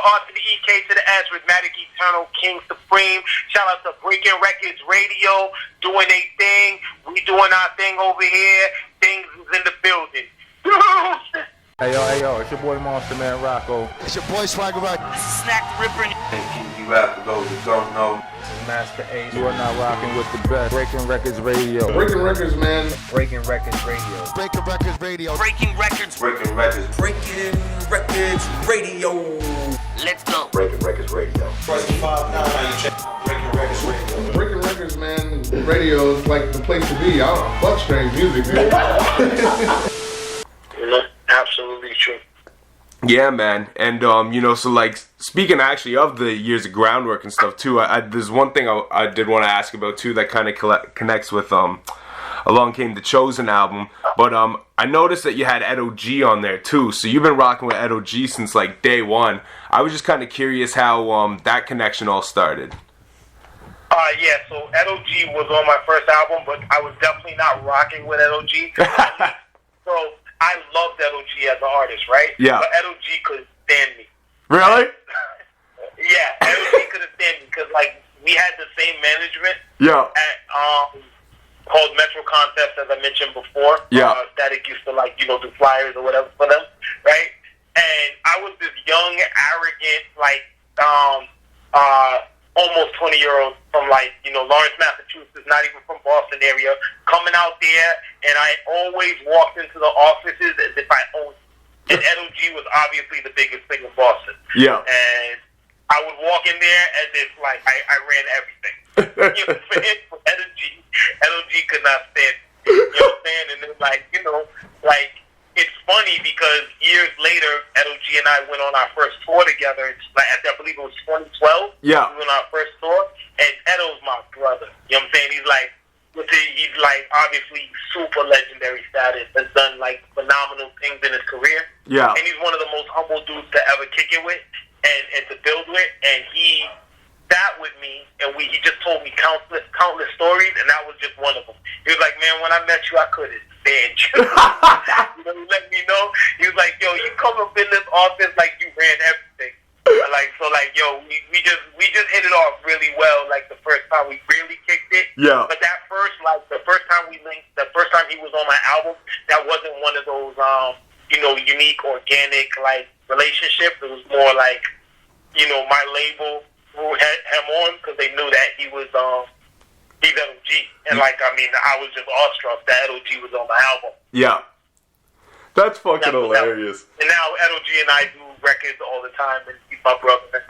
R to the EK to the S, Rhythmatic Eternal King Supreme. Shout out to Breaking Records Radio, doing a thing. We doing our thing over here. Things is in the building. Hey yo, it's your boy Monster Man Rocco. It's your boy Swagger Rock. This is Snack the Ripper. And you have to go, you don't know. This is Master Ace. You are now rocking with the best. Breaking Records Radio. Breaking Records, man. Breaking Records Radio. Breaking Records Radio. Breaking Records. Breaking Records. Breaking Records Radio. Let's go. Breaking Records Radio. Press 5-9. Breaking Records Radio. Breaking Records, man. Radio is like the place to be. I don't know. Fuck strange music, dude. Absolutely true. Yeah, man. And, so, like, speaking actually of the years of groundwork and stuff, too, there's one thing I did want to ask about, too, that kind of connects with, Along Came the Chosen album. But, I noticed that you had Edo G on there, too. So you've been rocking with Edo G since, like, day one. I was just kind of curious how, that connection all started. Yeah, so Edo G was on my first album, but I was definitely not rocking with Edo G. So I loved Edo G as an artist, right? Yeah. But Edo G couldn't stand me. Really? Yeah, Edo G couldn't stand me because, like, we had the same management. Yeah. At, called Metro Concepts, as I mentioned before. Yeah. Static used to, like, do flyers or whatever for them, right? And I was this young, arrogant, like, almost 20-year-old from, like, Lawrence, Massachusetts, not even from Boston area, coming out there, and I always walked into the offices as if I owned it. And Edo G was obviously the biggest thing in Boston. Yeah. And I would walk in there as if, like, I ran everything. You know what I'm saying? Edo G could not stand it. You know what I'm saying? And then, like, it's funny because years later, Edo G and I went on our first tour together. Like, I believe it was 2012. Yeah. We went on our first tour, and Edo's my brother. You know what I'm saying? He's like obviously super legendary status. Has done like phenomenal things in his career. Yeah. And he's one of the most humble dudes to ever kick it with and to build with. And he sat with me, and he just told me countless stories, and that was just one of them. He was like, man, when I met you, I couldn't stand you. He let me know. He was like, yo, you come up in this office like you ran everything. We just hit it off really well. Like the first time we really kicked it. Yeah. But the first time we linked, the first time he was on my album, that wasn't one of those unique, organic like relationships. It was more like, my label who had him on because they knew that he was he's Edo G, and I was just awestruck that Edo G was on my album. Yeah. That's fucking hilarious. And now Edo G and I do records all the time, and he's my brother.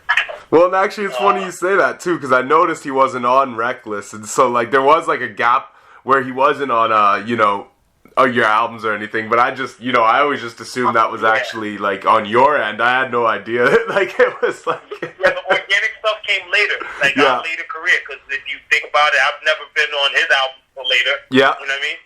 Well, and actually, it's funny you say that, too, because I noticed he wasn't on Reckless, and so, like, there was, like, a gap where he wasn't on, your albums or anything, but I just, I always just assumed that was actually, like, on your end. I had no idea. Like, it was, like... Yeah, the organic stuff came later, like, our later career, because if you think about it, I've never been on his album for later. Yeah. You know what I mean?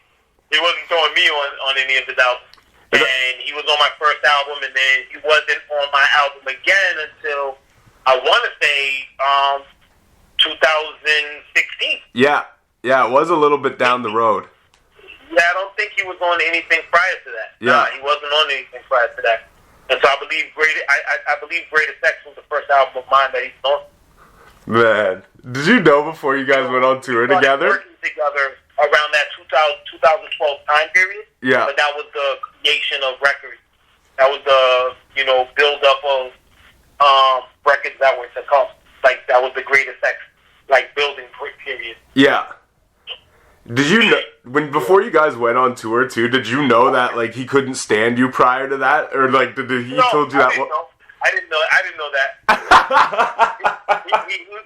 He wasn't throwing me on any of his albums. And he was on my first album, and then he wasn't on my album again until, I want to say, 2016. Yeah, it was a little bit down the road. Yeah, I don't think he was on anything prior to that. Yeah. Nah, he wasn't on anything prior to that. And so I believe Greatest Sex was the first album of mine that he's on. Man, did you know before you guys went on tour together? We working together around that 2012 time period. Yeah. But that was the creation of records. That was the, build-up of records that were to come. Like, that was the Greatest Sex, like, building period. Yeah. Did you know, before you guys went on tour, too, did you know that, like, he couldn't stand you prior to that? Or, like, told you that? I didn't know that.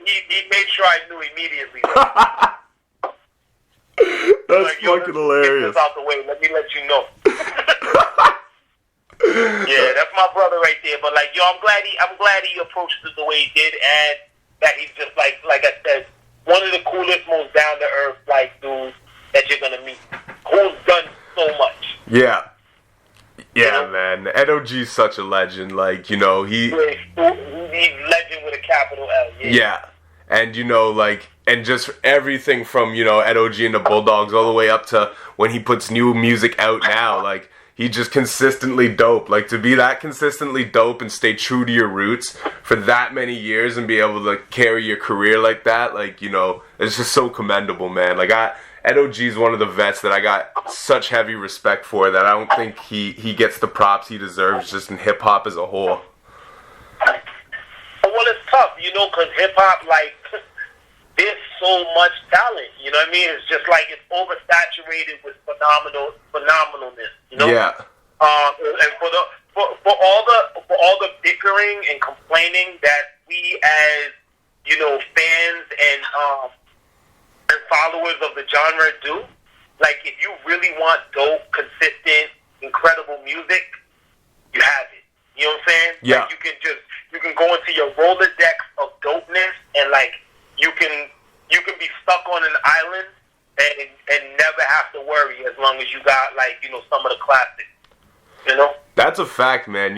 he made sure I knew immediately. That's like, fucking hilarious. Get this out the way. Let me let you know. Yeah, that's my brother right there. But like, I'm glad he approached it the way he did, and that he's just like I said, one of the coolest, most down to earth like dudes that you're gonna meet. Who's done so much. Yeah. Yeah, man. Edo G's such a legend. Like, he's legend with a capital L. Yeah. And, and just everything from, Edo G and the Bulldogs all the way up to when he puts new music out now. Like, he just consistently dope. Like, to be that consistently dope and stay true to your roots for that many years and be able to carry your career like that, like, you know, it's just so commendable, man. Like, Ed OG's one of the vets that I got such heavy respect for that I don't think he gets the props he deserves just in hip-hop as a whole. Well, it's tough, you know, because hip-hop, like, there's so much talent, you know what I mean? It's just like it's oversaturated with phenomenalness, you know? Yeah. And for all the bickering and complaining that we as, you know, fans and followers of the genre do, like, if you really want dope, consistent, incredible music, you have it. You know what I'm saying? Yeah. Like, you can go into your Rolodex of dopeness and, like, you can be stuck on an island and never have to worry as long as you got, like, you know, some of the classics. You know? That's a fact, man.